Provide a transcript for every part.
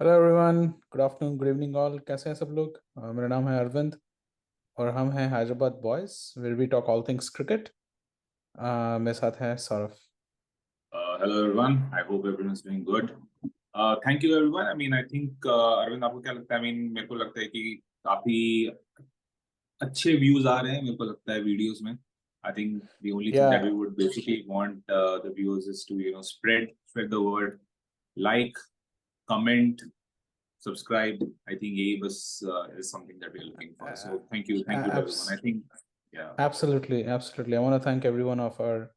Hello everyone, good afternoon, good evening all. कैसे हैं सब लोग? मेरा नाम है अरविंद और हम हैं Hyderabad boys, where we talk all things cricket. मेरे साथ है Saurabh. Hello everyone. I hope everyone is doing good. Thank you everyone. I think Arvind आपको क्या लगता है? मेरे को लगता है कि काफी अच्छे व्यूज आ रहे हैं मेरे को लगता है वीडियोस में. I think the only thing या that we would basically want the viewers is to spread the word, like, comment, subscribe. I think यही बस is something that we're looking for. So thank you to everyone. I think yeah. absolutely, absolutely. I want to thank every one of our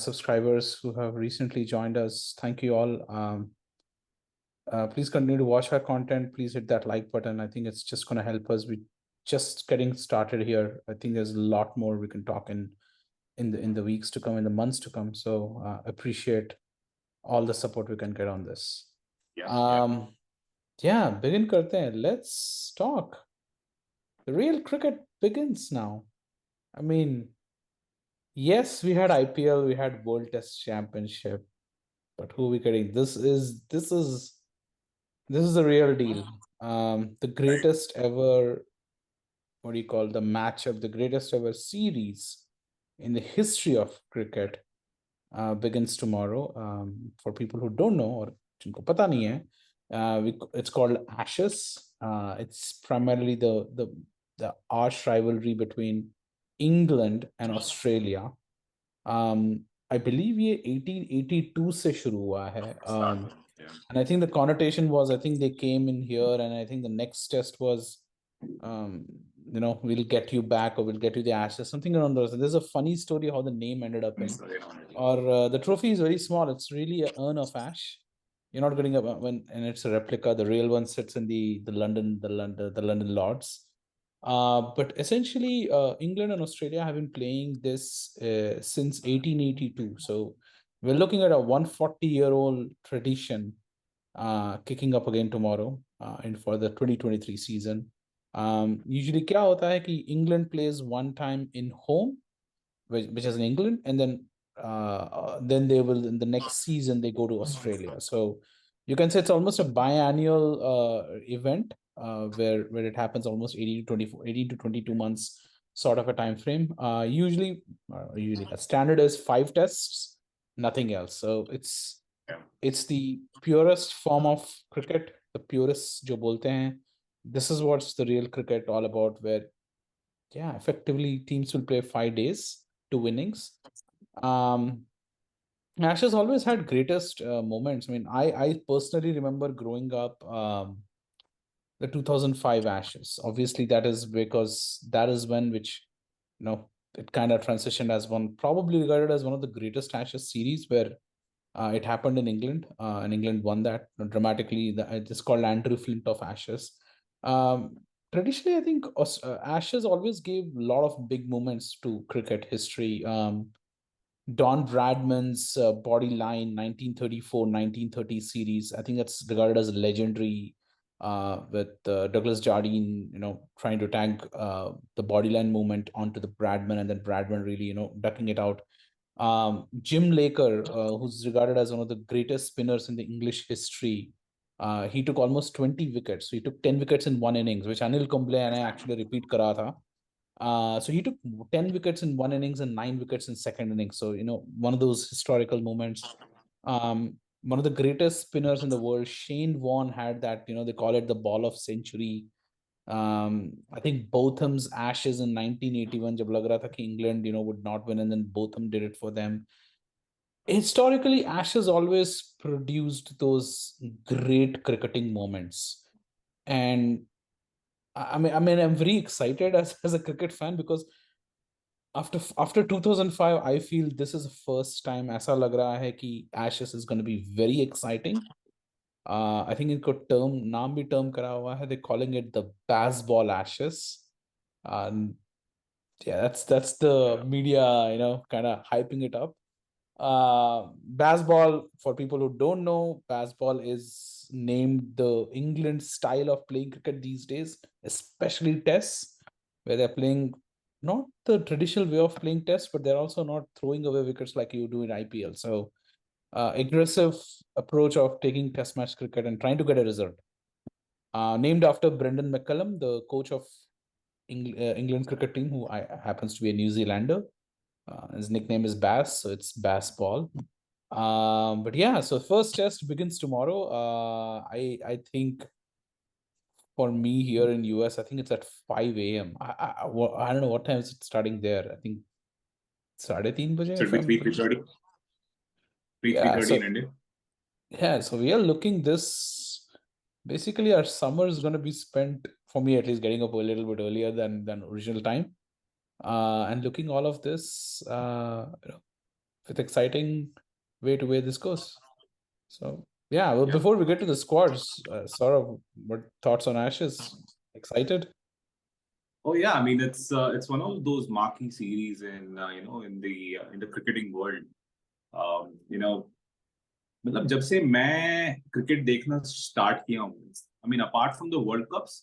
subscribers who have recently joined us. Thank you all. Please continue to watch our content. Please hit that like button. I think it's just going to help us. We just getting started here. I think there's a lot more we can talk in the weeks to come, in the months to come. So appreciate all the support we can get on this. Yeah, yeah. Yeah, begin karte hain. Let's talk. The real cricket begins now. I mean, yes, we had IPL, we had World Test Championship, but who are we kidding? This is the real deal. The greatest ever, what do you call, the matchup, the greatest ever series in the history of cricket begins tomorrow. For people who don't know or जिनको पता नहीं है, it's called Ashes. It's primarily the arch rivalry between England and Australia. I believe ये 1882 से शुरू हुआ है. Start. Yeah. And I think the connotation was, I think they came in here, and I think the next test was, um, we'll get you back, or we'll get you the Ashes, something around those. There's a funny story how the name ended up in. Sorry. Or the trophy is very small. It's really an urn of ash. You're not getting and it's a replica. The real one sits in the London Lords. But essentially, England and Australia have been playing this since 1882. So we're looking at a 140-year-old tradition kicking up again tomorrow and for the 2023 season. Usually क्या होता है कि England plays one time in home, which is in England, and then they will, in the next season they go to Australia. So you can say it's almost a biannual event where it happens almost 18 to 22 months sort of a time frame. Usually the standard is 5 tests, nothing else. So Yeah. it's the purest form of cricket, the purest जो बोलते हैं. This is what's the real cricket all about, where yeah, effectively teams will play 5 days, 2 innings. Um, Ashes always had greatest moments. I mean, I personally remember growing up the 2005 Ashes. Obviously, that is because that is when which it kind of transitioned as one, probably regarded as one of the greatest Ashes series, where it happened in England, and England won that dramatically. It's called Andrew Flint of Ashes. Um, Traditionally, I think Ashes always gave a lot of big moments to cricket history. Don Bradman's body line 1934-1930 series, I think that's regarded as legendary, with Douglas Jardine, trying to tag the body line movement onto the Bradman, and then Bradman really, ducking it out. Jim Laker, who's regarded as one of the greatest spinners in the English history, he took almost 20 wickets. So he took 10 wickets in one innings, which Anil Kumble and I actually repeat kara tha. So he took 10 wickets in one innings and 9 wickets in second innings. So, one of those historical moments. One of the greatest spinners in the world, Shane Warne, had that, they call it the ball of century. I think Botham's Ashes in 1981, जब लग रहा था कि England, would not win, and then Botham did it for them. Historically, Ashes always produced those great cricketing moments. And I mean, I'm very excited as a cricket fan, because after 2005, I feel this is the first time ऐसा लग रहा है कि Ashes is going to be very exciting. I think इनको नाम भी term करा हुआ है. They're calling it the Baz-Ball Ashes. And yeah, that's the media, kind of hyping it up. Baz-Ball, for people who don't know, Baz-Ball is named the England style of playing cricket these days, especially tests, where they're playing not the traditional way of playing tests, but they're also not throwing away wickets like you do in IPL. So aggressive approach of taking Test match cricket and trying to get a result. Named after Brendan McCullum, the coach of England cricket team, who happens to be a New Zealander. His nickname is Baz, so it's Baz-Ball. But yeah, so first test begins tomorrow. I think for me here in US, I think it's at 5 a.m. I don't know what time is it starting there. I think 3:30 baje. Should be 3:30. 3:30 in India. Yeah, so we are looking this. Basically, our summer is going to be spent, for me at least, getting up a little bit earlier than original time, and looking all of this with exciting way to where this goes. So yeah, well, before we get to the squads, Saurabh, what thoughts on Ashes? Excited? Oh yeah, I mean it's one of those marquee series in in the cricketing world. मतलब जब से मैं cricket देखना start किया हूँ, I mean apart from the world cups,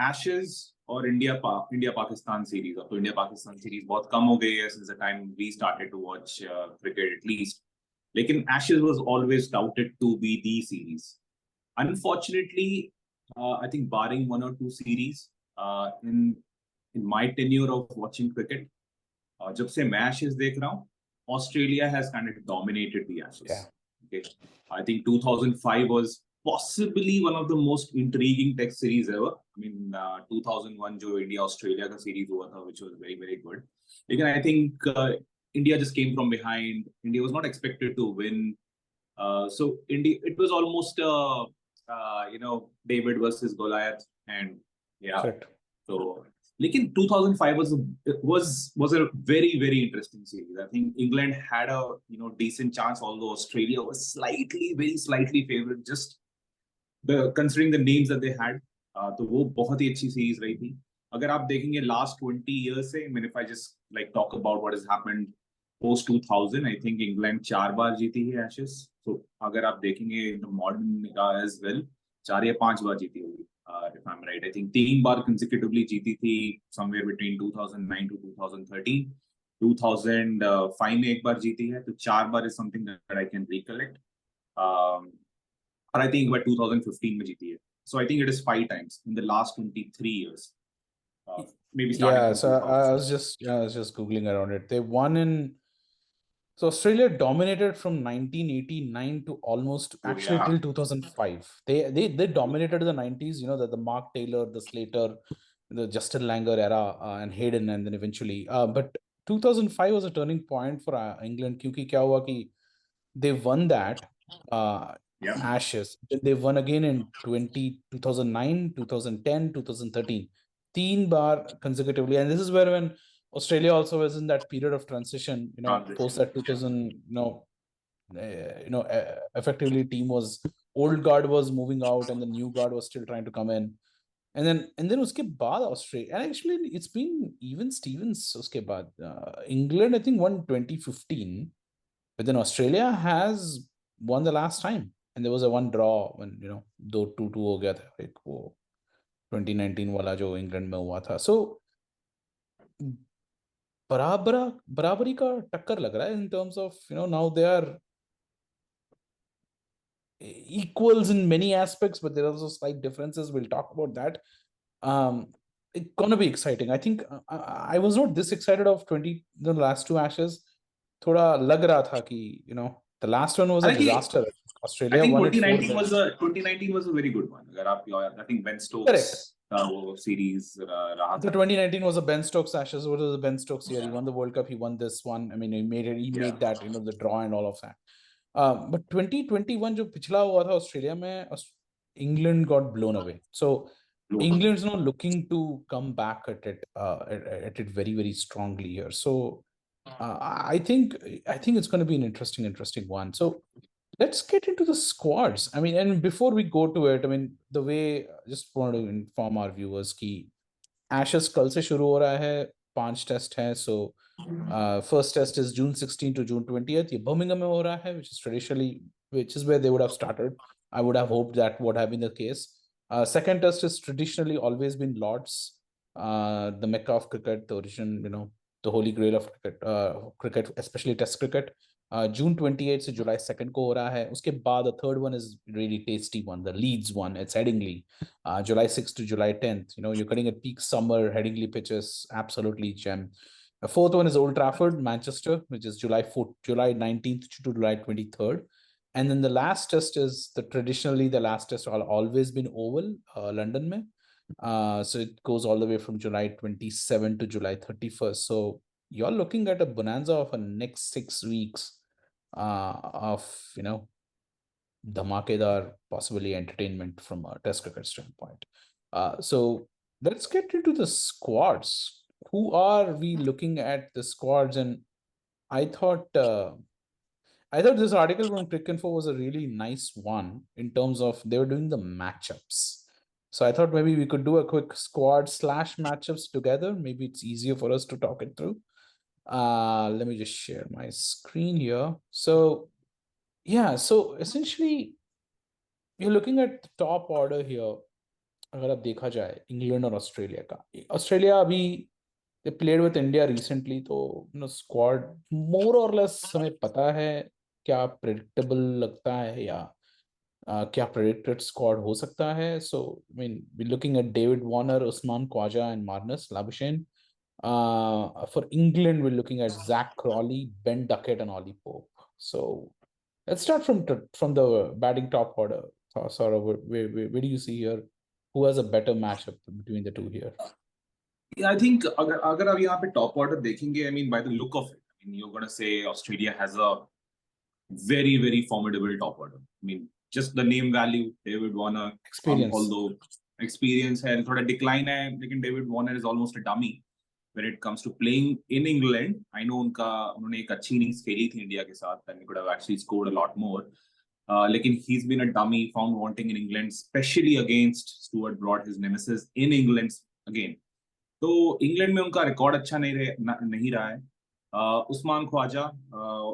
Ashes और India Pakistan series, अब तो इंडिया पाकिस्तान सीरीज बहुत कम हो गई है since the time we started to watch cricket at least, लेकिन Ashes was always doubted to be the series. Unfortunately I think barring one और two series in my tenure of watching cricket, जब से मैं Ashes देख रहा हूँ, Australia has kind of dominated the Ashes. Okay. I think 2005 was possibly one of the most intriguing Test series ever. I mean, 2001 जो India Australia का series हुआ था, which was very very good. Again, I think India just came from behind. India was not expected to win. So India, it was almost David versus Goliath, and yeah. Correct. So, लेकिन 2005 was a very very interesting series. I think England had a decent chance, although Australia was very slightly favored, just considering the names that they had. तो वो बहुत ही अच्छी series रही थी. अगर आप देखेंगे लास्ट 20 years से, I mean, if I just like talk about what has happened post 2000, I think England 4 बार जीती है एशेज. तो अगर आप देखेंगे मॉडर्न एज वेल, 4 या 5 बार जीती होगी. If I'm right, I think 3 bar consecutively जीती थी somewhere between 2009 to 2013. 2005 में एक बार जीती है, तो 4 बार is something that I can recollect. और I think about 2015 में जीती है. So I think it is 5 times in the last 23 years. Maybe starting. Yeah, so I was just Googling around it. They won in. So Australia dominated from 1989 to almost till 2005. They dominated the 90s. The Mark Taylor, the Slater, the Justin Langer era, and Hayden, and then eventually. But 2005 was a turning point for England. क्योंकि क्या हुआ कि they won that Ashes. Then they won again in 2009, 2010, 2013. 3 bar consecutively, and this is where when Australia also was in that period of transition, post that 2000, effectively team was, old guard was moving out and the new guard was still trying to come in. And then uske baad Australia, and actually it's been even Stevens uske baad. England I think won 2015, but then Australia has won the last time, and there was a one draw when 2-2 हो गया था एक वो 2019 वाला जो England में हुआ था. सो बराबरी का टक्कर लग रहा है in terms of now they are equals in many aspects, but there are also slight differences. We'll talk about that. It's gonna be exciting. I think I was not this excited of the last 2 Ashes. थोड़ा लग रहा था कि the last one was a disaster. Australia I think won 2019 was a very good one. अगर आप I think Ben Stokes series रहा था. The 2019 was a Ben Stokes Ashes. What was the Ben Stokes year? He won the World Cup. He won this one. I mean, he made that the draw and all of that. But 2021 जो पिछला हुआ था Australia में, England got blown away. So England's not looking to come back at it very very strongly here. So I think it's going to be an interesting one. So let's get into the squads. I mean, and before we go to it, I mean, the way, just want to inform our viewers कि Ashes कल से शुरू हो रहा है, 5 test हैं. So first test is June 16 to June 20th. ये Birmingham में हो रहा है, which is where they would have started. I would have hoped that would have been the case. Second test is traditionally always been Lords, the mecca of cricket, the origin, the holy grail of cricket, especially Test cricket. जून 28 से जुलाई 2 को हो रहा है. उसके बाद third one is really tasty one, the Leeds one. It's Headingley, July 6 to July 10th. You're getting a peak summer Headingley pitches, absolutely gem. The fourth one is Old Trafford, Manchester, which is July 19th to July 23rd. And then the last test is traditionally the last test always been oval, London mein. So it goes all the way from July 27 to July 31st. So you're looking at a bonanza of a next 6 weeks of dhamakedar, possibly entertainment from a test cricket standpoint. So let's get into the squads. Who are we looking at the squads? And I thought this article from Cricinfo was a really nice one in terms of they were doing the matchups. So I thought maybe we could do a quick squad/matchups together. Maybe it's easier for us to talk it through. Let me just share my screen here. So yeah, so essentially you're looking at the top order here. अगर आप देखा जाए England और Australia का, Australia अभी they played with India recently, तो squad मोर और less हमें पता है क्या प्रेडिक्टेबल लगता है या क्या प्रेडिक्टेड स्क्वाड हो सकता है. So I mean we looking at David Warner, Usman Khawaja and Marnus Labuschagne. For England, we're looking at Zach Crawley, Ben Duckett, and Ollie Pope. So let's start from the batting top order. Sort of, where do you see here? Who has a better matchup between the two here? Yeah, I think अगर आप यहाँ पे top order देखेंगे, I mean by the look of it, I mean you're gonna say Australia has a very formidable top order. I mean just the name value, David Warner, Experience. although experience है थोड़ा decline है, लेकिन David Warner is almost a dummy when it comes to playing in England. I know उन्होंने एक अच्छी innings खेली थी India के साथ, and he could have actually scored a lot more. लेकिन he's been a dummy, found wanting in England, especially against Stuart Broad, his nemesis in England again. तो England में उनका रिकॉर्ड अच्छा नहीं रहा है. उस्मान ख्वाजा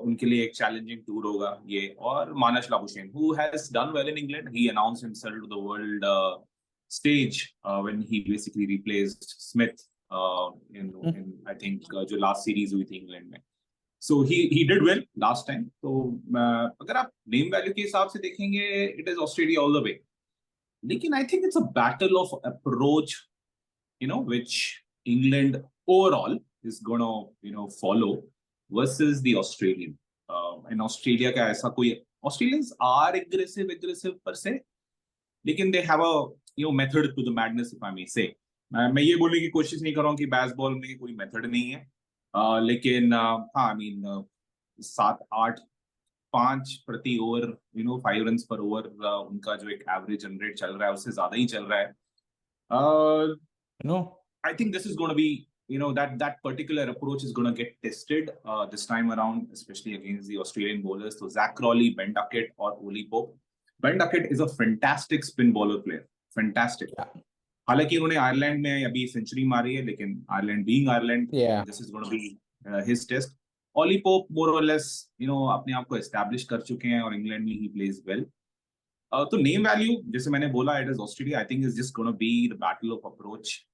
उनके लिए एक चैलेंजिंग टूर होगा ये, और Marnus Labuschagne who has done well in England. He announced himself to the world stage when he basically replaced Smith in I think जो लास्ट सीरीज हुई थी इंग्लैंड में. सो ही डिड वेल लास्ट टाइम. तो अगर आप नेम वैल्यू के हिसाब से देखेंगे, it is Australia all the way. लेकिन I think it's a battle of approach, which England overall is going to, follow versus the Australian. And Australia का ऐसा कोई, Australians are aggressive per se, लेकिन they have a, method to the madness, if I may say. मैं ये बोलने की कोशिश नहीं कर रहा हूँ कि बैसबॉल में कोई मेथड नहीं है, लेकिन हाँ, I mean 7-8-5 प्रति ओवर, 5 runs per over, उनका जो एक एवरेज रन रेट चल रहा है उससे ज्यादा ही चल रहा है. No, I think this is going to be, that particular approach is going to get tested this time around, especially against the Australian bowlers. So Zach Crawley, Ben Duckett, or Ollie Pope. Ben Duckett is a fantastic spin bowler player. Fantastic. हालांकि उन्होंने Ireland में अभी century मारी है, लेकिन Ireland being Ireland, this is going to be his test. Ollie Pope more or less, अपने आप को एस्टैब्लिश कर चुके हैं और इंग्लैंड में ही प्लेज वेल. तो नेम वैल्यू जैसे मैंने बोला, it is Australia. I think is just gonna be the battle of approach.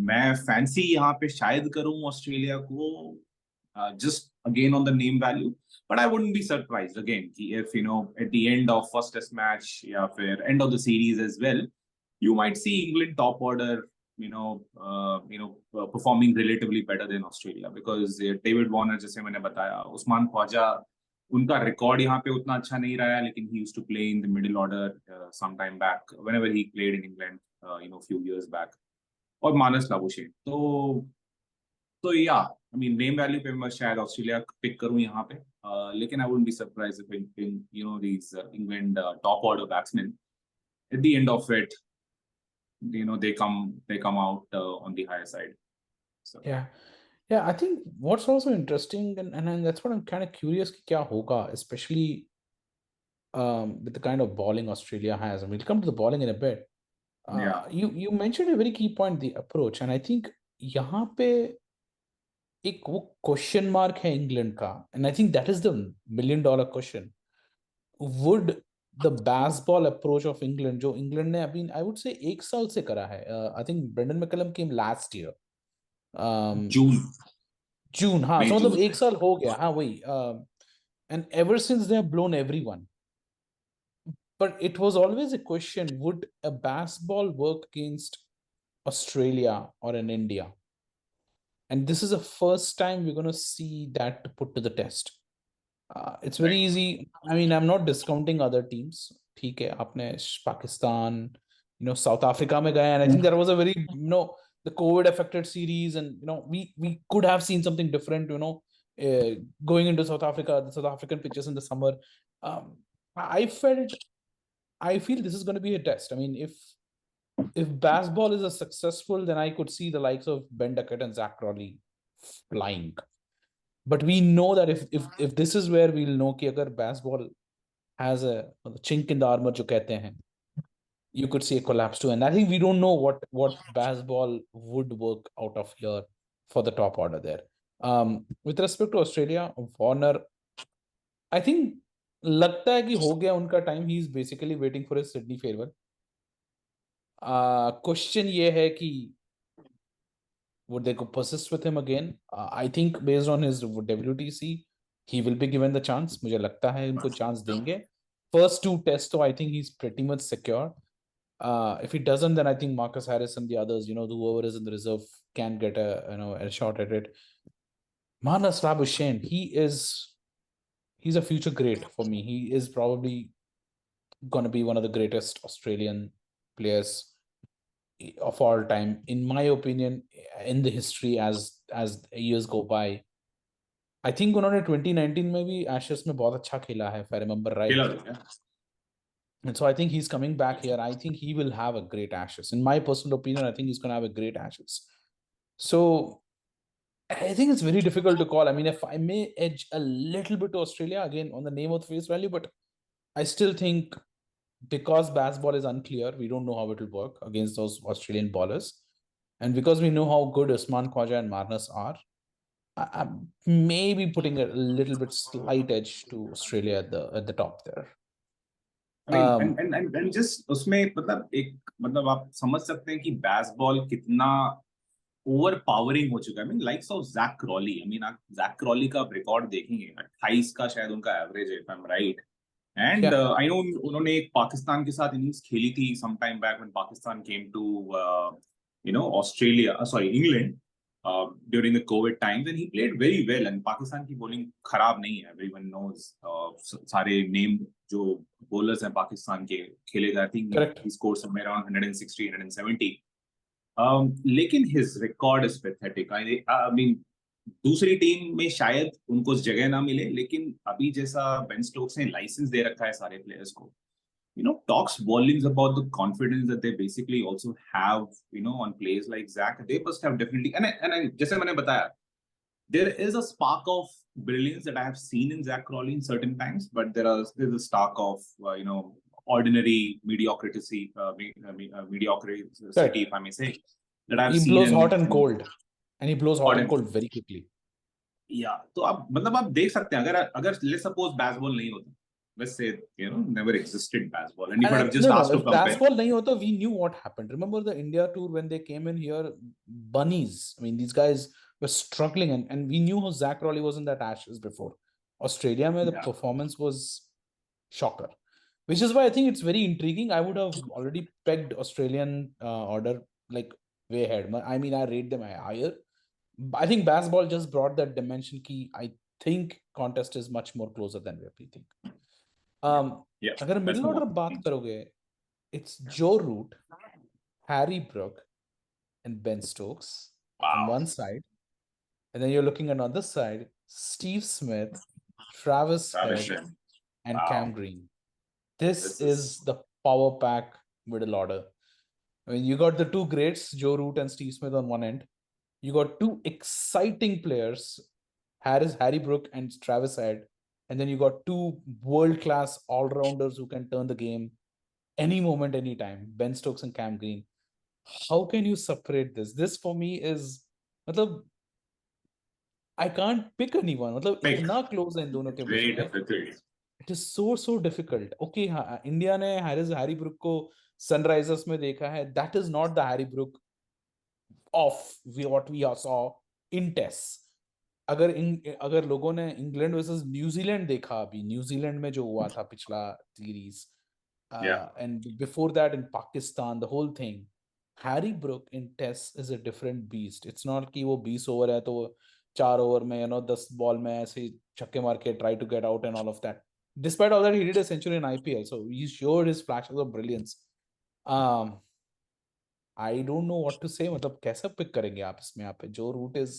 मैं फैंसी यहाँ पे शायद करूं ऑस्ट्रेलिया को, just again on the name value, but I wouldn't be surprised again if at the end of first test match या फिर end of the series as well, you might see England top order performing relatively better than Australia, because David Warner जैसे मैंने बताया, उस्मान ख्वाजा उनका record यहाँ पे उतना अच्छा नहीं रहा है, लेकिन he used to play in the middle order some time back whenever he played in England, few years back. और मानस लाबुशेन, तो या I mean नेम वैल्यू पे मैं शायद ऑस्ट्रेलिया पिक करूं यहाँ पे, लेकिन I wouldn't be surprised if in these England top order batsmen at the end of it, they come out on the higher side. So yeah, I think what's also interesting, and that's what I'm kind of curious कि क्या होगा, especially with the kind of bowling Australia has, and we'll come to the bowling in a bit. You mentioned a very key point, the approach, and I think यहाँ पे एक वो question mark है England का, and I think that is the $1 million question. Would the Baz-Ball approach of England, जो England ने अभी I would say 1 साल से करा है, I think Brendan McCullum came last year, जून, हाँ, तो मतलब 1 साल हो गया, हाँ वही. And ever since they have blown everyone. But it was always a question, would a Baz-Ball work against Australia or in India? And this is the first time we're going to see that put to the test. It's very Right. easy. I mean, I'm not discounting other teams. ठीक है, आपने Pakistan, South Africa में गए, and I think that was a very, the COVID affected series, and we could have seen something different, going into South Africa, the South African pitches in the summer. Um, I feel this is going to be a test. I mean, if Baz-Ball is a successful, then I could see the likes of Ben Duckett and Zach Crawley flying. But we know that if this is where we'll know कि अगर Baz-Ball has a chink in the armor जो कहते हैं, you could see a collapse too. And I think we don't know what Baz-Ball would work out of here for the top order there. With respect to Australia, Warner, I think लगता है कि हो गया उनका time. He's basically waiting for his Sydney farewell. Question ये है कि would they persist with him again? I think based on his WTC, he will be given the chance. मुझे लगता है उनको chance देंगे. First two tests, so I think he's pretty much secure. If he doesn't, then I think Marcus Harris and the others, whoever is in the reserve can get a shot at it. Marnus Labuschagne, he's a future great for me. He is probably going to be one of the greatest Australian players of all time, in my opinion, in the history as years go by. I think उन्होंने 2019 में भी Ashes में बहुत अच्छा खेला है, if I remember right. And so I think he's coming back here. I think he will have a great Ashes. In my personal opinion, I think he's going to have a great Ashes. So I think it's very difficult to call. I mean, if I may edge a little bit to Australia, again, on the name of the face value, but I still think because Baz-Ball is unclear, we don't know how it will work against those Australian bowlers. And because we know how good Usman Khawaja and Marnus are, I'm maybe putting a little bit slight edge to Australia at the top there. I mean, and just उसमें मतलब आप समझ सकते हैं कि Baz-Ball कितना overpowering हो चुका है. I mean, likes of Zach Crawley. I mean, आप Zach Crawley का रिकॉर्ड देखेंगे, 28 का शायद उनका एवरेज है, if I'm right. And I know उन्होंने एक पाकिस्तान के साथ इनिंग्स खेली थी some time back when Pakistan came to Australia, sorry, England, during the COVID times, and he played very well. And Pakistan की bowling खराब नहीं है, everyone knows. सारे named जो bowlers हैं पाकिस्तान के खेले थे, I think he scored somewhere around 160, 170. लेकिन his record is pathetic. I mean, दूसरी टीम में शायद उनको जगह ना मिले, लेकिन अभी जैसा बेन स्टोक्स ने लाइसेंस दे रखा है सारे प्लेयर्स को, talks volumes about the confidence that they basically also have, on players like Zach. They must have definitely, and जैसे मैंने बताया, there is a spark of brilliance that I have seen in Zach Crawley in certain times, but there's a spark of ordinary mediocrity, if I may say, that I've seen. He blows hot and cold, and he blows hot and cold very quickly. Yeah, तो आप देख सकते हैं, अगर let's suppose Baz-Ball नहीं होता, let's say never existed Baz-Ball, and you could have just asked to compare. Baz-Ball नहीं होता, we knew what happened. Remember the India tour when they came in here, bunnies. I mean, these guys were struggling, and we knew how Zach Crawley was in that Ashes before. Australia, where the performance was shocker, which is why I think it's very intriguing. I would have already pegged Australian order like way ahead. I mean, I rate them higher. I think Baz-Ball just brought that dimension key. I think contest is much more closer than we think. अगर middle order बात करोगे, it's Joe Root, Harry Brook, and Ben Stokes on one side, and then you're looking on the other side, Steve Smith, Travis Head, and Cam Green. This is the power pack middle order. I mean, you got the two greats, Joe Root and Steve Smith on one end. You got two exciting players, Harry Brook and Travis Head. And then you got two world-class all-rounders who can turn the game any moment, anytime, Ben Stokes and Cam Green. How can you separate this? This for me is, I can't pick anyone. इतना close है इन दोनों के बीच में. It is so difficult. Okay, India ने Harry Brook को Sunrisers में देखा है. That is not the Harry Brook of what we saw in Tests. अगर लोगों ने इंग्लैंड वर्सेस न्यूजीलैंड देखा, अभी न्यूजीलैंड में जो हुआ था पिछला series, Yeah. And before that in Pakistan, the whole thing, Harry Brook in test is a different beast. It's not कि वो 20 ओवर है तो वो 4 ओवर में 10 बॉल में ऐसे ही छक्के मार के try to get out and all of that. Despite all that, he did a century in IPL, so he showed his flashes of brilliance. um I don't know what to say. मतलब कैसे pick करेंगे आप इसमें? यहाँ पे Joe Root is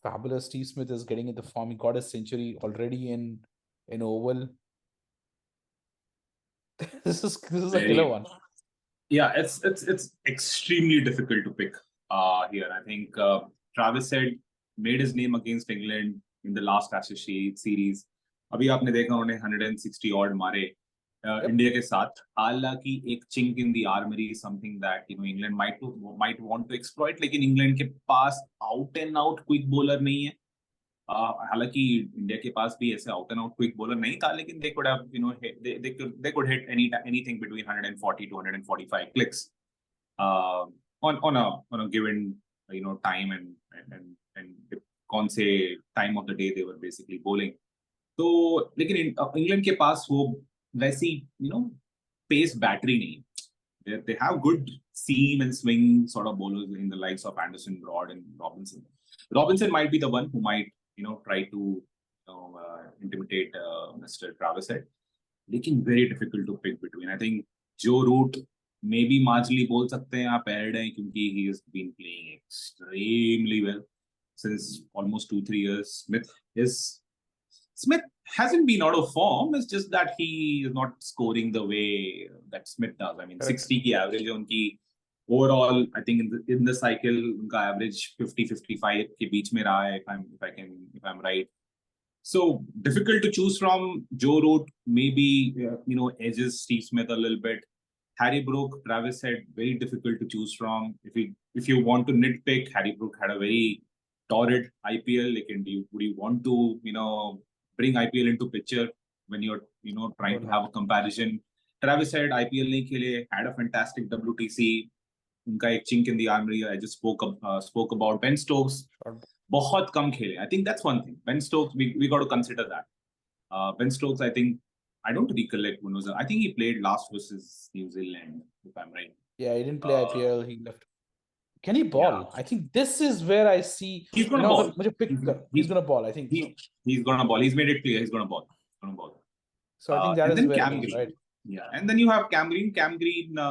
fabulous. Steve Smith is getting in the form. He got a century already in Oval. This is a killer Very. one. Yeah, it's extremely difficult to pick here. I think Travis said made his name against England in the last Ashes series. अभी आपने देखा उन्होंने 160 odd मारे Yep. India के साथ. हालांकि एक chink in the armoury is something that England might want to exploit, लेकिन इंग्लैंड के पास out and out quick bowler नहीं है. हालांकि इंडिया के पास भी ऐसे out and out quick bowler नहीं था, लेकिन they could have they could hit anything between 140 to 145 clicks on a given time and कौन से time of the day they were basically bowling. तो लेकिन इंग्लैंड के पास वो वैसी पेस बैटरी नहीं. They have good seam and swing sort of bowlers in the likes of Anderson, Broad, and Robinson. Robinson might be the one who might try to intimidate Mr. Travis Head. लेकिन very difficult to pick between. I think Joe Root maybe marginally बोल सकते हैं आप aired हैं, क्योंकि he has been playing extremely well since almost 2-3 years. Smith hasn't been out of form. It's just that he is not scoring the way that Smith does. I mean, Correct. 60 की average है उनकी. Overall, I think in the cycle, उनका average 50-55 के बीच में रहा है, if I'm right. So difficult to choose from. Joe Root maybe edges Steve Smith a little bit. Harry Brook, Travis Head, very difficult to choose from. If you want to nitpick, Harry Brook had a very torrid IPL. Like, would you want to bring IPL into picture when you're trying to have a comparison? Travis Head IPL नहीं खेले, had a fantastic WTC. उनका एक chink in the armory. I just spoke about Ben Stokes. बहुत कम खेले. I think that's one thing. Ben Stokes, we got to consider that. Ben Stokes, I think, I don't recollect when was. I think he played last versus New Zealand, if I'm right. Yeah, he didn't play IPL. He left. Can he ball? Yeah. I think this is where I see. He's gonna ball. मुझे pick he's gonna ball. I think he's gonna ball. He's made it clear. He's gonna ball. so. I think that and is then where Cam it is, Green. right? Yeah, and then you have Cam Green. Cam Green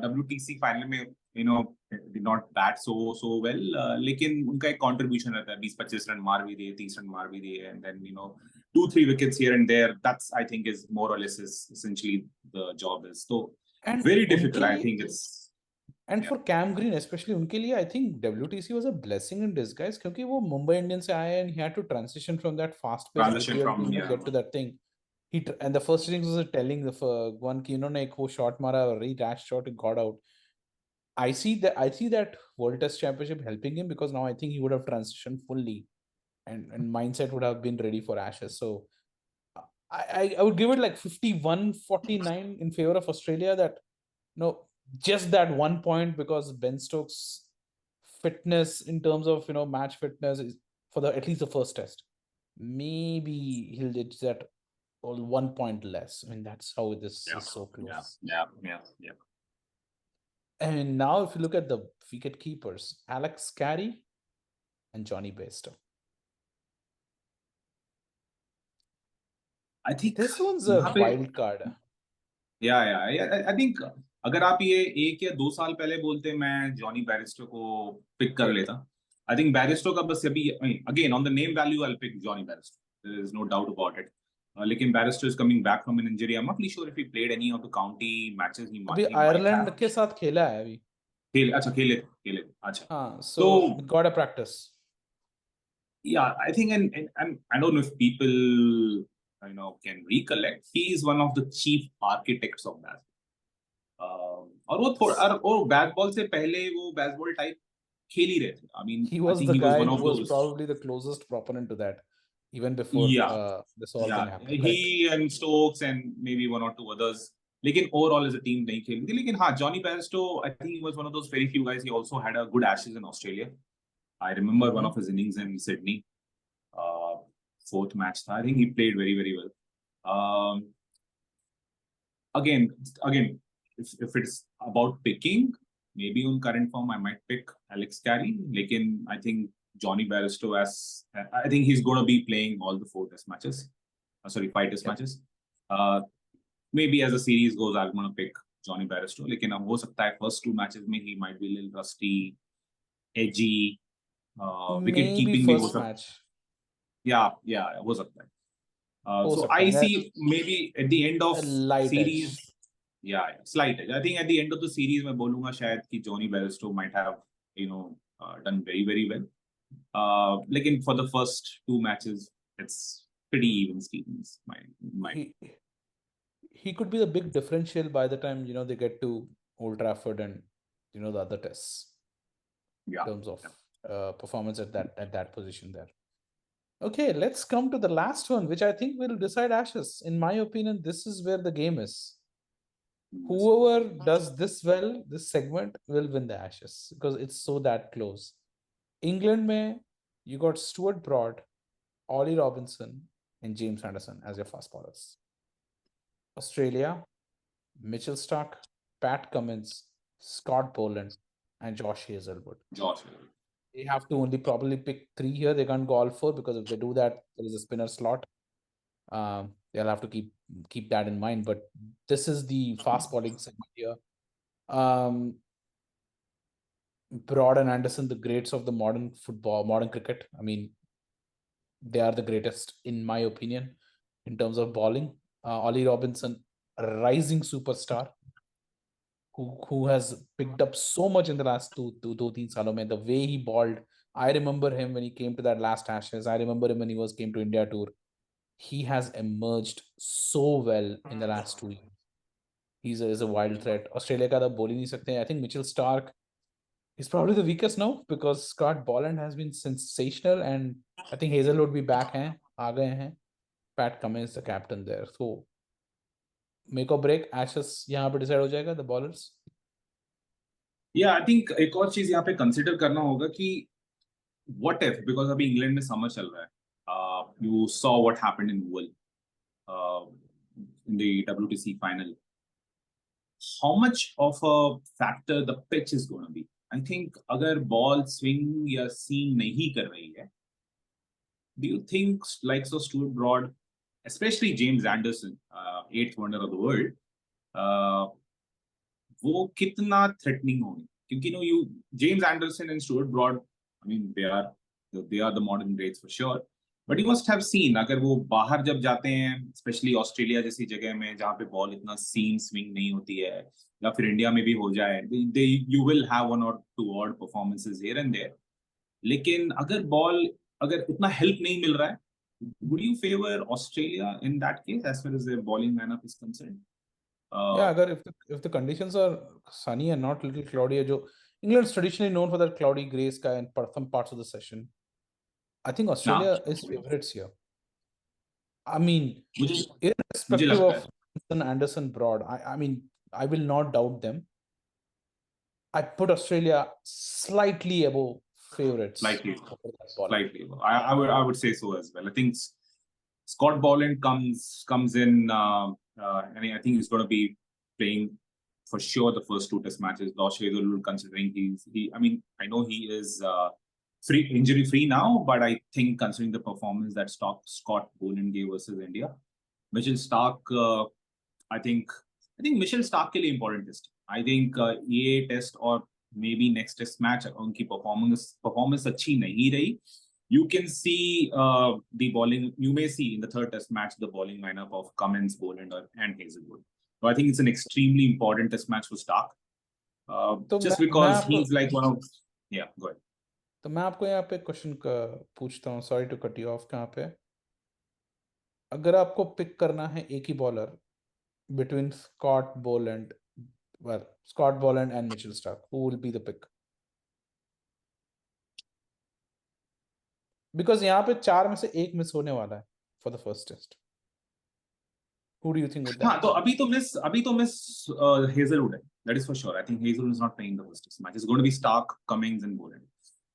WTC final में did not bat so well. लेकिन उनका एक contribution रहता है. 20-25 run मार भी दिए, 30 run मार भी दिए, and then 2-3 wickets here and there. That's, I think, is more or less is essentially the job is. So And very difficult. I think it's. And for Cam Green especially, उनके लिए I think WTC was a blessing in disguise, क्योंकि वो Mumbai Indians से आए and he had to transition from that fast-paced IPL to get to that thing. And the first innings was telling the one कि इन्होंने एक वो shot मारा, very rash shot, it got out. I see that World Test Championship helping him, because now I think he would have transitioned fully, and mindset would have been ready for Ashes. So I would give it like 51-49 in favor of Australia. That just that 1 point, because Ben Stokes' fitness in terms of match fitness is for at least the first test. Maybe he'll get that 1 point less. I mean, that's how this is so close. Yeah. And now, if you look at the wicket keepers, Alex Carey and Johnny Bairstow. I think this one's a wild card. Yeah. I think अगर आप ये 1 या 2 साल पहले बोलते, मैं Johnny Bairstow को pick कर लेता. I think बैरिस्टो का बस अभी again on the name value I'll pick Johnny Bairstow. There is no doubt about it. लेकिन Bairstow is coming back from an injury. I'm not really sure if he played any of the county matches. अभी Ireland के साथ खेला है अभी. खेले अच्छा. हाँ, so got a practice. Yeah, I think and I don't know if people can recollect. He is one of the chief architects of that. और वो थोड़ा और Baz-Ball से पहले वो Baz-Ball type खेल ही रहे थे. I mean, he was I think the he guy was one of who was those. probably the closest proponent to that, even before this whole thing happened. He and Stokes and maybe 1 or 2 others. लेकिन overall as a team नहीं खेली थी. लेकिन हाँ, Johnny Bairstow, I think he was one of those very few guys. He also had a good Ashes in Australia. I remember one of his innings in Sydney. fourth match था. I think he played very, very well. Again, if it's about picking, maybe on current form I might pick Alex Carey. Lekin I think Johnny Barristo, I think he's going to be playing all the 4 test matches. Five test matches. Maybe as the series goes, I'm going to pick Johnny Barristo. Lekin अब हो सकता है first 2 matches में he might be a little rusty, edgy. Wicket Maybe keeping भी हो first सकता. match. Yeah, हो सकता है. हो So सकता I है. see maybe at the end of A light series, edge. slight edge. I think at the end of the series, मैं बोलूँगा शायद कि Johnny Barristo might have, done very, very well. Lekin for the first 2 matches, it's pretty even Stevens. He could be the big differential by the time they get to Old Trafford and the other tests. Yeah. In terms of performance at that position there. Okay, let's come to the last one, which I think will decide Ashes. In my opinion, this is where the game is. Whoever does this well, this segment will win the Ashes because it's so that close. England mein, you got Stuart Broad, Ollie Robinson, and James Anderson as your fast bowlers. Australia, Mitchell Starc, Pat Cummins, Scott Boland, and Josh Hazelwood. They have to only probably pick 3 here. They can't go all 4 because if they do that, there is a spinner slot. They'll have to keep that in mind. But this is the fast bowling segment here. Broad and Anderson, the greats of the modern cricket. I mean, they are the greatest in my opinion in terms of bowling. Ollie Robinson, a rising superstar who has picked up so much in the last 2-3 सालों में. The way he bowled, I remember him when he came to that last Ashes. I remember him when he came to India tour. He has emerged so well in the last 2 years. He's a wild threat. Australia का तो बोल ही नहीं सकते. I think Mitchell Starc is probably the weakest now because Scott Boland has been sensational, and I think Hazelwood भी back हैं, आ गए हैं. Pat Cummins the captain there. So make or break Ashes यहाँ पे decide हो जाएगा the bowlers. Yeah, I think एक और चीज यहाँ पे consider करना होगा कि what if, because अभी इंग्लैंड में समर चल रहा है. You saw what happened in Wool in the WTC final. How much of a factor the pitch is going to be? I think अगर ball swing या seam नहीं कर रही है, do you think like Stuart Broad, especially James Anderson, 8th wonder of the world, वो कितना threatening होंगे? क्योंकि James Anderson and Stuart Broad, I mean they are the modern greats for sure. But you must have seen अगर वो बाहर जब जाते हैं, especially ऑस्ट्रेलिया जैसी जगह में जहाँ पे बॉल इतना सीम स्विंग नहीं होती है, या फिर इंडिया में भी हो जाए, you will have 1 or 2 odd performances here and there. लेकिन अगर उतना help नहीं मिल रहा है, would you favor Australia in that case as far as their bowling lineup is concerned? Yeah, agar if the conditions are sunny and not little cloudy, England's traditionally known for that cloudy grey sky in some parts of the session. I think Australia is favorites here. I mean, irrespective of Anderson Broad, I mean, I will not doubt them. I put Australia slightly above favorites. Slightly. I would say so as well. I think Scott Boland comes in, and I think he's going to be playing for sure the first 2 test matches. Josh Hazelwood, considering I know he is injury free now, but I think considering the performance that Scott Boland gave versus India, Mitchell Starc, I think Mitchell Starc के लिए important test. I think ये test or maybe next test match उनकी performance अच्छी नहीं रही. You can see the bowling. You may see in the 3rd test match the bowling lineup of Cummins, Boland, and Hazelwood. So I think it's an extremely important test match for Starc. Just because he's like one of. Yeah, go ahead. तो मैं आपको यहाँ पे question पूछता हूँ. Sorry to cut you off. कहाँ पे अगर आपको पिक करना है एक ही bowler between Scott Boland and Mitchell Starc, who will be the pick? Because यहाँ पे 4 में से 1 मिस होने वाला है for the first test. Who do you think would that? हाँ, तो अभी तो मिस Hazelwood है. That is for sure. I think Hazelwood is not playing the first test match. It's going to be Starc, Cummins, and Boland.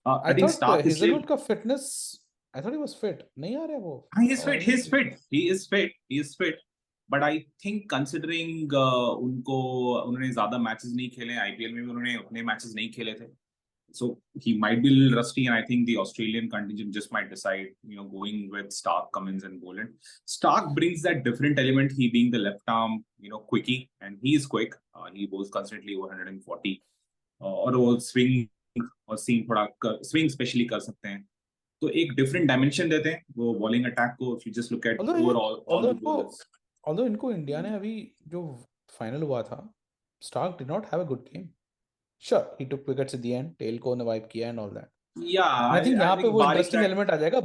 I think Starc Hazelwood का fitness I thought he was fit. नहीं आ रहा है वो? He is Or fit. I He mean, is fit. He is fit. He is fit. But I think considering उनको उन्होंने ज्यादा matches नहीं खेले आईपीएल में भी उन्होंने उतने मैचेस नहीं खेले थे. So he might be a little rusty, and I think the Australian contingent just might decide, going with Stark, Cummins, and Boland. Stark brings that different element. He being the left arm, quickie, and he is quick. He bowls constantly over 140, और वो swing और seam थोड़ा swing specially कर सकते हैं. तो एक different dimension देते हैं वो bowling attack को. If you just look at although overall all although the bowlers. although इनको इंडिया ने अभी जो फाइनल हुआ था, Stark did not have a good game. Sure, he took wickets at the end, tail को ने wipe किया and all that. Yeah, And I think I यहाँ पे think वो barring interesting that. element आ जाएगा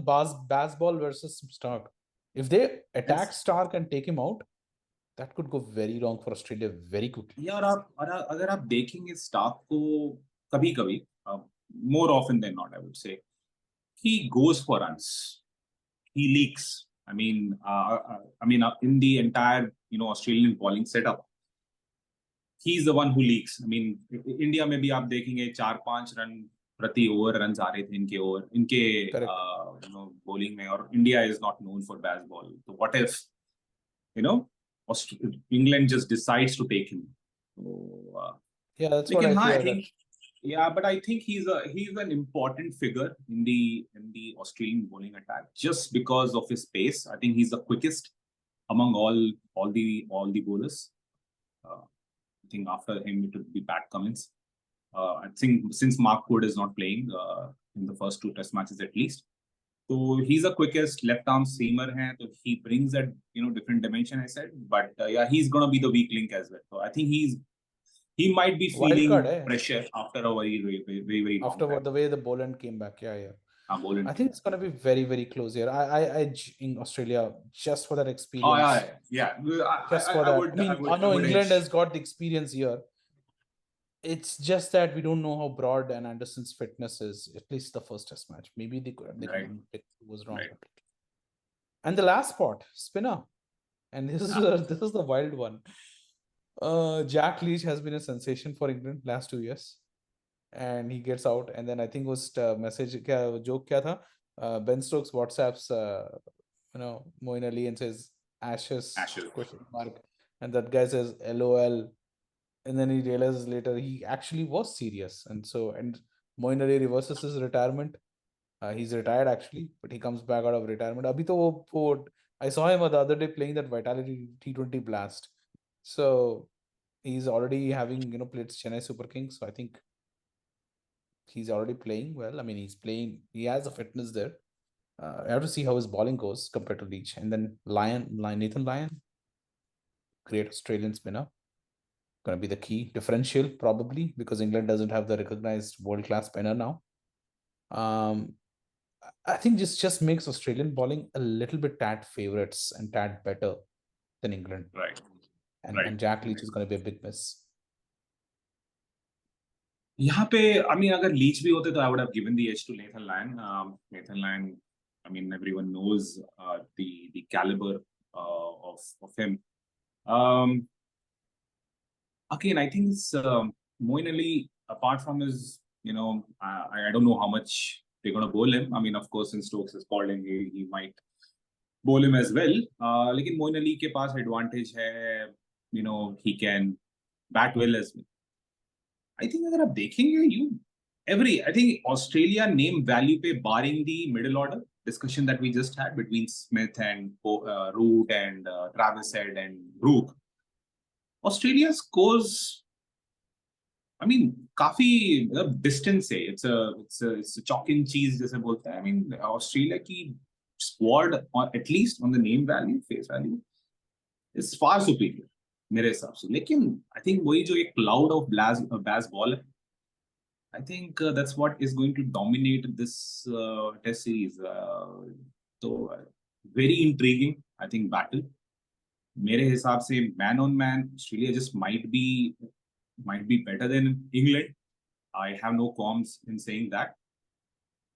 Baz-Ball versus Stark. If they attack Yes. Stark and take him out, that could go very wrong for Australia very quickly. या और अगर आप देखेंगे Stark को कभी कभी more often than not, I would say, he goes for runs. He leaks. In the entire Australian bowling setup, he's the one who leaks. I mean, India में भी आप देखेंगे 4-5 रन प्रति ओवर रन आ रहे थे इनके Correct. bowling में, और India is not known for Baz-Ball. So what if England just decides to take him? So, Yeah, that's what लेकिन I हाँ, I fear. think, yeah, but I think he's an important figure in the Australian bowling attack just because of his pace. I think he's the quickest among all the bowlers. I think after him it would be Pat Cummins. I think since Mark Wood is not playing in the first 2 Test matches at least, so he's the quickest left arm seamer hai, so he brings that different dimension, I said. But yeah, he's gonna be the weak link as well. So I think he might be Wild card, feeling pressure after a very long after time. the way the Boland came back. Yeah. Boland. I think it's going to be very, very close here. I edge in Australia just for that experience. Oh yeah. Just for that. I know England has got the experience here. It's just that we don't know how broad and Anderson's fitness is, at least the first Test match. Maybe they pick was wrong. Right. And the last spot, spinner. And this is the wild one. Jack Leach has been a sensation for England last 2 years. And he gets out, and then I think was message joke kya tha? Ben Stokes WhatsApps Moeen Ali and says ashes question mark, and that guy says LOL, and then he realizes later he actually was serious, and Moeen Ali reverses his retirement. He's retired actually, but he comes back out of retirement. Abhi to I saw him the other day playing that Vitality T20 Blast, so he's already having played Chennai Super Kings, so I think he's already playing well. I mean, he has a fitness there. I have to see how his bowling goes compared to Leach. And then Nathan Lyon, great Australian spinner. Going to be the key differential probably because England doesn't have the recognized world-class spinner now. I think this just makes Australian bowling a little bit tad favorites and tad better than England. Right. And Jack Leach is going to be a big miss. यहाँ पे अगर Leach भी होते तो I would have given the edge to Nathan Lyon. Nathan Lyon, everyone knows the caliber of him. Again, I think it's Moeen Ali, apart from his, I don't know how much they're going to bowl him. Of course, since Stokes has called him, he might bowl him as well. लेकिन Moeen Ali के पास advantage है, he can bat well as well. I think अगर आप देखेंगे I think Australia name value पे barring the middle order discussion that we just had between Smith and Root and Travis Head and Brook, Australia scores काफी distance है. It's a chalk and cheese जैसे बोलते हैं. Australia की squad, or at least on the name value, face value, is far superior मेरे हिसाब से. लेकिन I think वही जो एक cloud of Baz-Ball है, I think that's what is going to dominate this test series. So very intriguing, I think, battle. मेरे हिसाब से man on man, Australia just might be better than England. I have no qualms in saying that.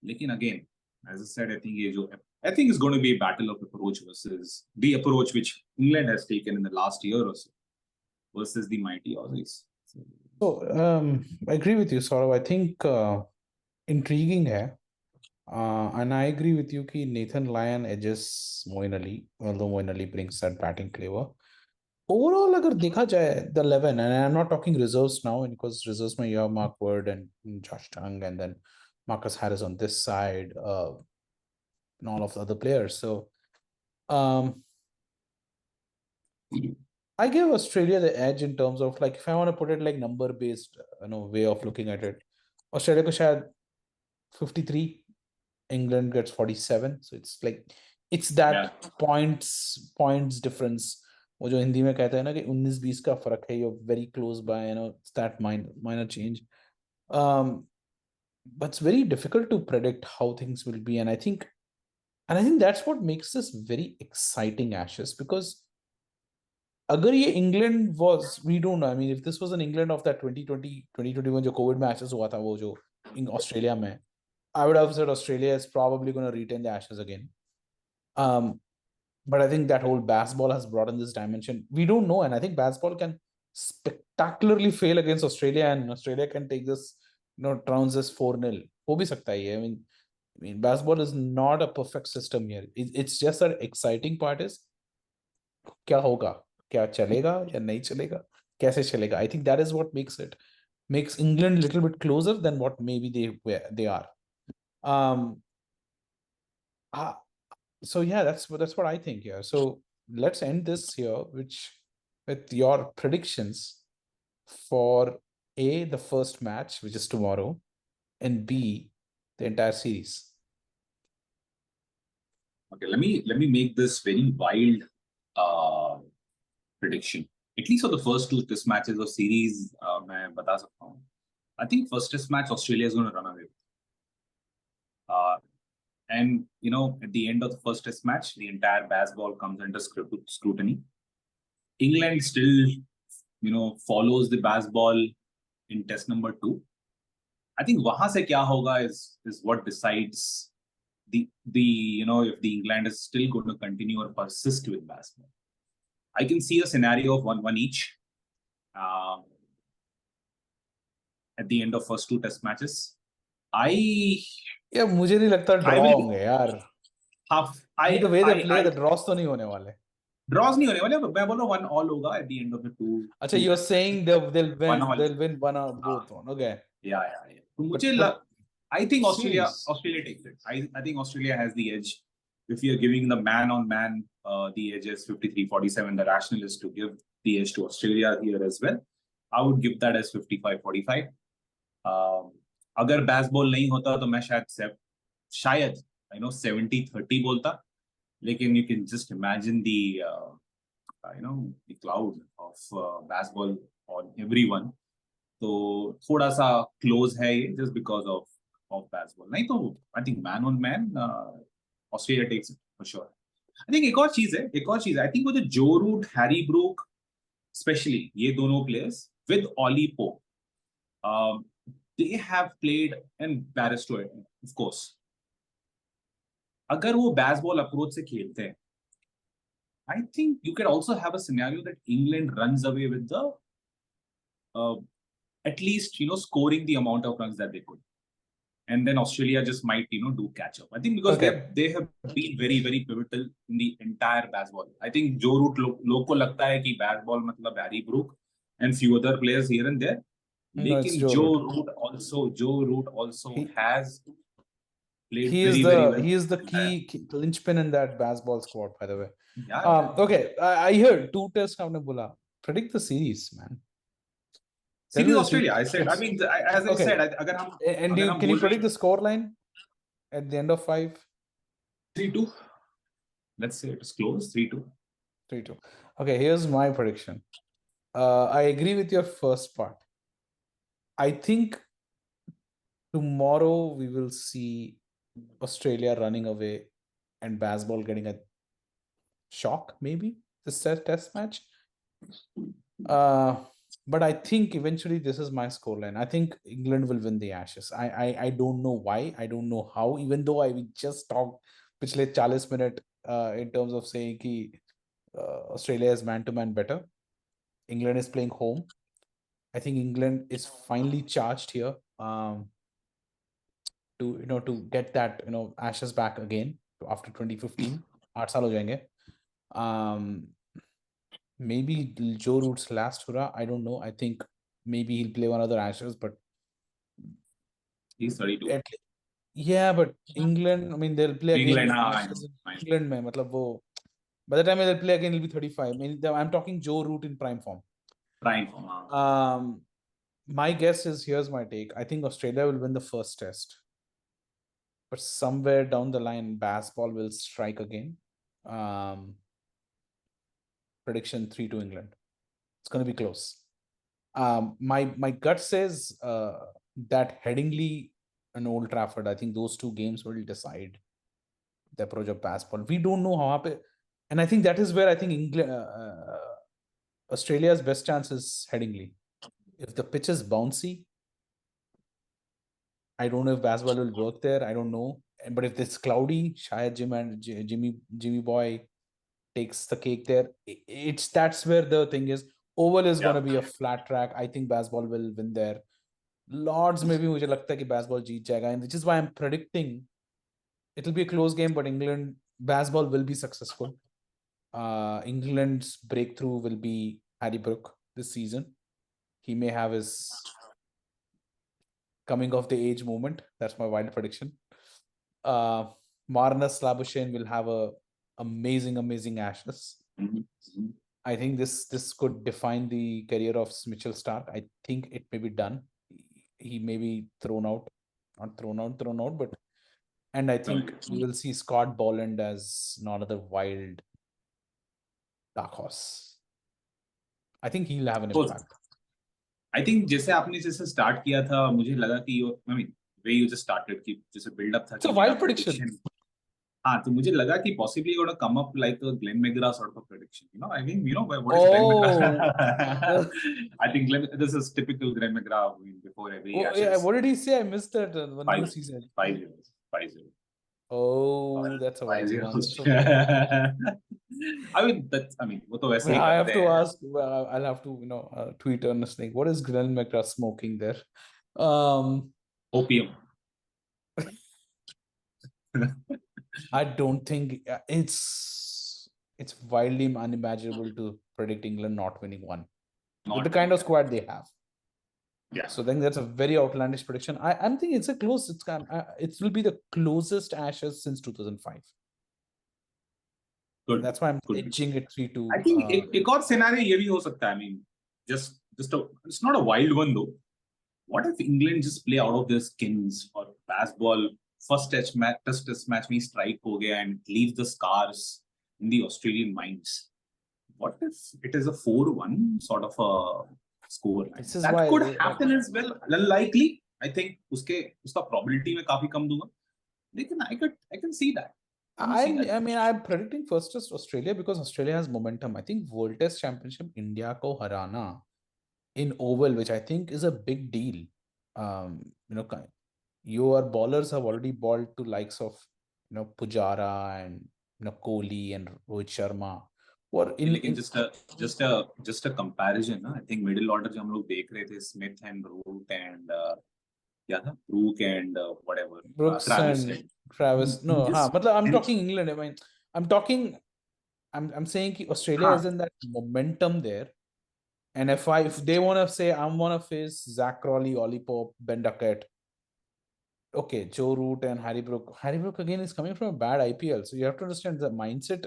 लेकिन again, as I said, I think it's going to be a battle of approach versus the approach which England has taken in the last year or so versus the mighty Aussies. So I agree with you, Saurav. I think intriguing है. And I agree with you कि Nathan Lyon edges Moeen Ali, although Moeen Ali brings that batting flavor. Overall, अगर देखा जाए the 11, and I'm not talking reserves now, because reserves में you have Mark Ward and Josh Tongue, and then Marcus Harris on this side, and all of the other players. So, um, I give Australia the edge in terms of, like, if I want to put it like number based, way of looking at it. Australia को शायद 53, England gets 47. So it's like, it's that points difference. वो जो हिंदी में कहते हैं ना कि 19-20 का फर्क है, you're very close by, it's that minor change. But it's very difficult to predict how things will be, and I think that's what makes this very exciting Ashes, because अगर ये England was, we don't know, I mean, if this was an England of that 2020 2021 जो Covid में Ashes हुआ था, वो जो Australia में, I would have said Australia is probably going to retain the Ashes again. But I think that whole Baz-Ball has brought in this dimension. We don't know, and I think Baz-Ball can spectacularly fail against Australia, and Australia can take this, trouns this 4-0. हो भी सकता है ये. I mean, Baz-Ball is not a perfect system here. It's just that exciting part is क्या होगा, क्या चलेगा या नहीं चलेगा, कैसे चलेगा. I think that is what makes England a little bit closer than what maybe they are. So yeah, that's what I think here. So let's end this here, with your predictions for A, the first match, which is tomorrow, and B, the entire series. Okay, let me make this very wild prediction. At least for the first two test matches or series, मैं बता सकता हूँ. I think first test match Australia is going to run away. And at the end of the first test match, the entire Baz-Ball comes under scrutiny. England still, follows the Baz-Ball in test number 2. I think wahan se kya hoga is what decides the if the England is still going to continue or persist with Baz-Ball. I can see a scenario of 1-1 each at the end of first two test matches. मुझे नहीं लगता draw होंगे यार. The way they play, the draws तो नहीं होने वाले. Draws नहीं होने वाले. मैं बोल रहा हूँ 1-1 होगा at the end of the two. अच्छा, you're saying they'll win one or both one. Okay. Yeah. तो मुझे I think Australia takes it. I think Australia has the edge. If you're giving the man-on-man the edge is 53-47, the rationale is to give the edge to Australia here as well. I would give that as 55-45. अगर Baz-Ball नहीं होता तो मैं शायद 70-30 बोलता. लेकिन you can just imagine the the cloud of Baz-Ball on everyone. तो थोड़ा सा close है ये just because of Baz-Ball. नहीं तो I think man on man Australia takes it for sure. I think एक और चीज है. I think वो जो Joe Root, Harry Brook, especially ये दोनों players with Ollie Pope, they have played and Barrister, of course. अगर वो Baz-Ball approach से खेलते हैं, I think you could also have a scenario that England runs away with the at least scoring the amount of runs that they could, and then Australia just might do catch up. I think because they have been very very pivotal in the entire Baz-Ball. I think Joe Root लोग को लगता है कि Baz-Ball मतलब Harry Brook and few other players here and there. लेकिन Joe Root also has played very well. He is the key linchpin in that Baz-Ball squad, by the way. Okay, I heard 2 tests हमने बोला. Predict the series, man. Series Australia, I said. I mean, as I said, अगर हम can you predict the score line at the end of 5? 3-2. Let's say it's close. 3-2. 3-2. Okay, here's my prediction. I agree with your first part. I think tomorrow we will see Australia running away and Baz-Ball getting a shock, maybe this test match. But I think eventually this is my scoreline. I think England will win the Ashes. I don't know why. I don't know how. Even though we just talked पिछले 40 minutes in terms of saying कि Australia is man-to-man better. England is playing home. I think England is finally charged here. to get that Ashes back again after 2015. 8 साल हो जाएंगे. Maybe Joe Root's last hurrah. I don't know. I think maybe he'll play one other Ashes, but he's 32. Yeah, but England, I mean, they'll play again England, हाँ, Ashes in England में, मतलब वो by the time they'll play again, he'll be 35. I mean, I'm talking Joe Root in prime form. prime form. My guess is, here's my take. I think Australia will win the first test, but somewhere down the line, Baz-Ball will strike again. Prediction 3-2 England. It's going to be close. My gut says that Headingley and Old Trafford, I think those two games will decide the approach of Baz-Ball. We don't know how, and I think that is where I think England, Australia's best chance is Headingley. If the pitch is bouncy, I don't know if Baz-Ball will work there. I don't know. But if it's cloudy, Shayad Jimmy Boy takes the cake there. That's where the thing is. Oval is going to be a flat track. I think Baz-Ball will win there. Lords, maybe मुझे लगता है कि Baz-Ball जीत जाएगा, and which is why I'm predicting it'll be a close game, but England, Baz-Ball will be successful. England's breakthrough will be Harry Brook this season. He may have his coming of the age moment. That's my wild prediction. Marnus Labuschagne will have a amazing Ashes. I think this could define the career of Mitchell Starc. I think it may be done. He may be not thrown out, but and I think we will see Scott Boland as another wild dark horse. I think he'll have an impact. I think जैसे start किया था, मुझे लगा कि I mean, way you just started कि जैसे build up था. It's a wild prediction. हाँ, तो मुझे लगा कि possibly going to come up like a Glenn McGrath sort of prediction. I mean, what is Glenn McGrath? I think this is typical Glenn McGrath before every Ashes. Yeah, what did he say? I missed that new season. 5-0. Oh, that's a wild one. I mean, वो तो वैसे ही I have करते to हैं. ask. I'll have to tweet Ernest Nick. What is Glenn McGrath smoking there? Opium. I don't think it's wildly unimaginable to predict England not winning one with the kind of squad they have. Yeah. So then that's a very outlandish prediction. I'm thinking it's a close. It will be the closest Ashes since 2005. Good. That's why I'm edging it 3-2. I think एक और scenario ये भी हो सकता है. I mean, it's not a wild one though. What if England just play out of their skins or Baz-Ball first test match में strike हो गया and leave the scars in the Australian minds? What if it is a 4-1 sort of a score? That could happen as well. Unlikely. I think उसका probability में काफी कम दूंगा. लेकिन I can see that. I mean, I'm predicting first test Australia because Australia has momentum. I think World Test Championship India ko harana in Oval, which I think is a big deal. Your bowlers have already bowled to likes of Pujara and Kohli and Rohit Sharma. लेकिन just a comparison, I think middle order जो हम लोग देख रहे थे, Smith and Root and क्या था, Brook and whatever, Brooks and Travis. No, मतलब I'm talking England. I mean, I'm saying कि Australia isn't that momentum there. And if they want to say I want to face Zach Crawley, Ollie Pope, Ben Duckett, okay, Joe Root and Harry Brook. Harry Brook again is coming from a bad IPL, so you have to understand the mindset.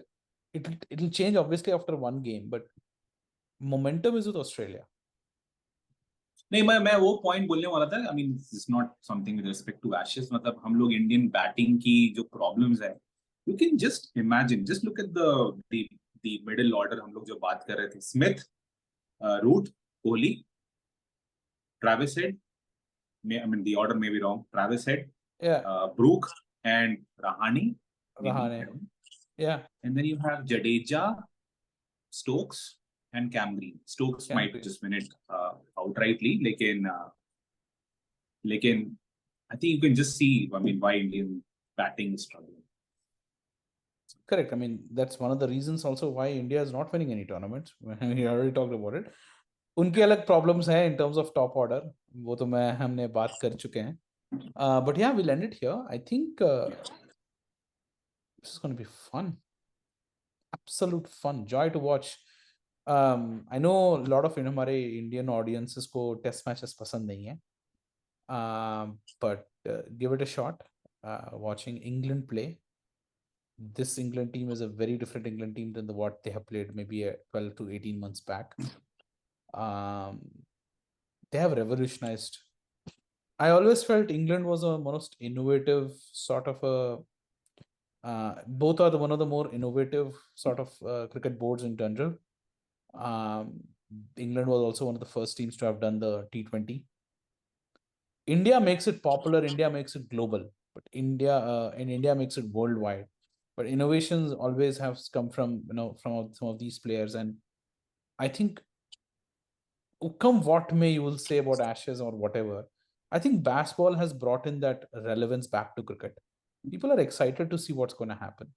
It'll change obviously after one game, but momentum is with Australia. नहीं, मैं वो point बोलने वाला था. I mean, it's not something with respect to Ashes. मतलब हम लोग Indian batting की जो प्रॉब्लम्स है, you can just imagine, just look at the middle order. हम लोग जो बात कर रहे थे, Smith, Root, Kohli, Travis Head. I mean, the order may be wrong. Travis Head, Brook, and Rahane. Yeah. And then you have Jadeja, Stokes, and Cam Green. Stokes might just win it outrightly. लेकिन I think you can just see, I mean, why Indian batting is struggling. Correct. I mean, that's one of the reasons also why India is not winning any tournaments. We already talked about it. उनकी अलग problems हैं in terms of top order. वो तो हमने बात कर चुके हैं. But yeah, we'll end it here. I think this is going to be fun. Absolute fun. Joy to watch. I know a lot of हमारे Indian audiences को test matches पसंद नहीं है. But give it a shot. Watching England play. This England team is a very different England team than what they have played maybe 12 to 18 months back. They have revolutionized. I always felt England was a most innovative sort of a. Both are one of the more innovative sort of cricket boards in general. England was also one of the first teams to have done the T20. India makes it popular. India makes it global, but India makes it worldwide. But innovations always have come from from some of these players, and I think come what may you will say about Ashes or whatever. I think Baz-Ball has brought in that relevance back to cricket. People are excited to see what's going to happen,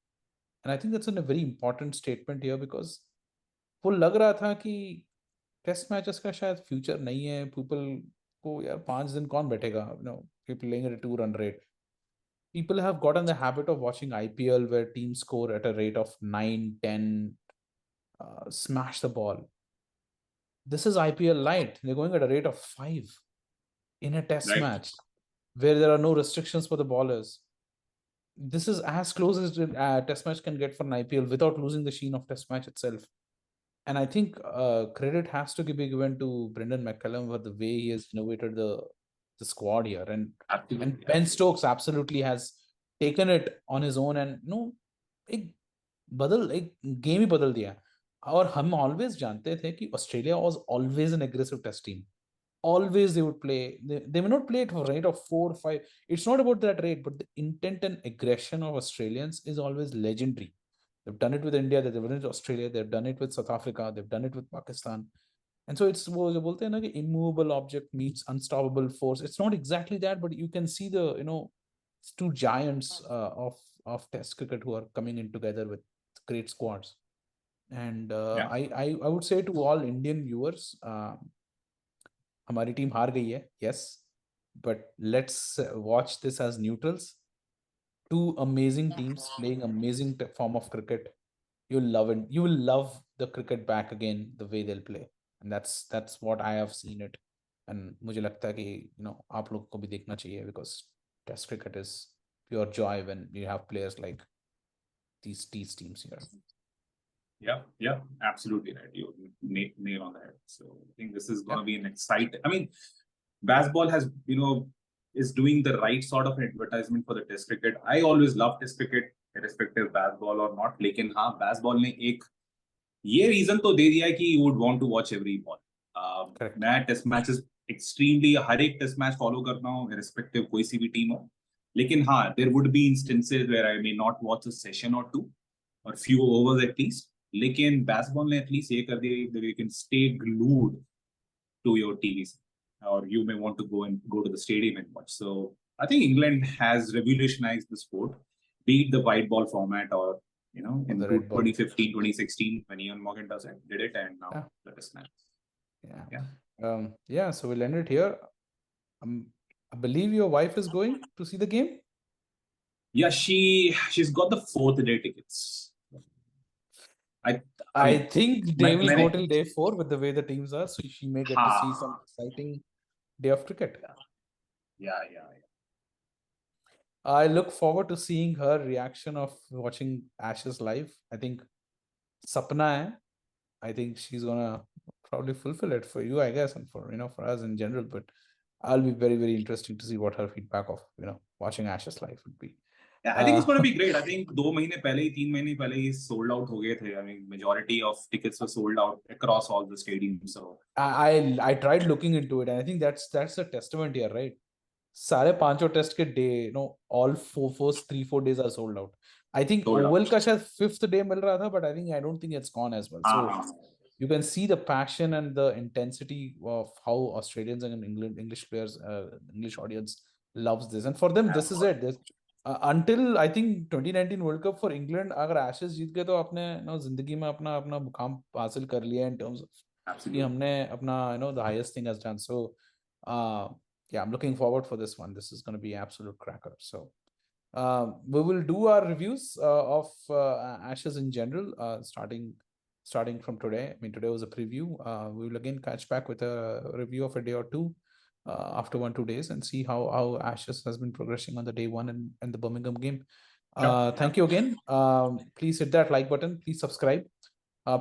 and I think that's a very important statement here because वो लग रहा था कि test matches का शायद future नहीं है. People को यार 5 दिन कौन बैठेगा, playing at 2 run rate. People have gotten the habit of watching IPL where teams score at a rate of 9, 10, smash the ball. This is IPL light. They're going at a rate of 5 in a test match where there are no restrictions for the bowlers. This is as close as a test match can get for an IPL without losing the sheen of test match itself. And I think credit has to be given to Brendan McCullum for the way he has innovated the squad here. And Ben Stokes absolutely has taken it on his own and एक game ही बदल दिया. और हम always जानते थे कि Australia was always an aggressive test team. Always they would play. They may not play it for a rate of 4 or 5. It's not about that rate, but the intent and aggression of Australians is always legendary. They've done it with India, they've done it with Australia, they've done it with South Africa, they've done it with Pakistan. And so it's वो जो बोलते हैं ना कि immovable object meets unstoppable force. It's not exactly that, but you can see the two giants of Test cricket who are coming in together with great squads. And I would say to all Indian viewers, हमारी team हार गई है, yes, but let's watch this as neutrals. Two amazing teams playing amazing form of cricket. You'll love it. You will love the cricket back again the way they'll play, and that's what I have seen it. And मुझे लगता है कि आप लोग को भी देखना चाहिए because Test cricket is pure joy when you have players like these teams here. Yeah, absolutely right. You nail on the head. So I think this is going to be an exciting. I mean, Baz-Ball has is doing the right sort of advertisement for the Test cricket. I always love Test cricket, irrespective Baz-Ball or not. लेकिन हाँ, Baz-Ball ने एक ये reason तो दे दिया है कि you would want to watch every ball. मैं Test matches extremely हर एक Test match follow करता हूँ, irrespective कोई सी भी team हो. लेकिन हाँ, there would be instances where I may not watch a session or two, or few overs at least. लेकिन Baz-Ball ने एटलीस्ट ये कर दिया that you can stay glued to your TVs, or you may want to go to the stadium and watch. So I think England has revolutionized the sport, be it the white ball format or in 2015, 2016 when Ian Morgan did it, and now the Test match. Yeah. So we'll end it here. I believe your wife is going to see the game. Yeah, she's got the 4th day tickets. I think they will go till day 4 with the way the teams are, so she may get to see some exciting day of cricket. Yeah. I look forward to seeing her reaction of watching Ashes live. I think Sapna hai. I think she's gonna probably fulfill it for you, I guess, and for for us in general. But I'll be very, very interesting to see what her feedback of watching Ashes live would be. Yeah, I think it's going to be great. I think 2 महीने पहले ही 3 महीने पहले ही sold out हो गए थे. I mean, majority of tickets were sold out across all the stadiums. So I tried looking into it, and I think that's a testament here, right? सारे पांचों test के day all first 3-4 days are sold out. I think Oval का शायद 5th day मिल रहा था, but I don't think it's gone as well. So you can see the passion and the intensity of how Australians and English players, English audience loves this, and for them this is it. Until I think 2019 World Cup for England, अगर Ashes जीत गए तो आपने जिंदगी में अपना मुकाम हासिल कर लिया in terms of कि हमने अपना the highest thing has done. So yeah, I'm looking forward for this one. This is going to be absolute cracker. So we will do our reviews of Ashes in general, starting from today. I mean, today was a preview. We will again catch back with a review of a day or two after 1-2 days and see how Ashes has been progressing on the day one and the Birmingham game. Thank you again. Please hit that like button. Please subscribe.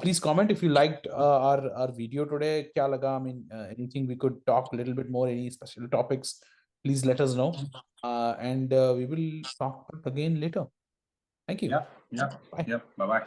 Please comment if you liked our video today. Kya laga? I mean, anything we could talk a little bit more, any special topics, please let us know. And we will talk again later. Thank you. Yeah. Bye. Bye bye.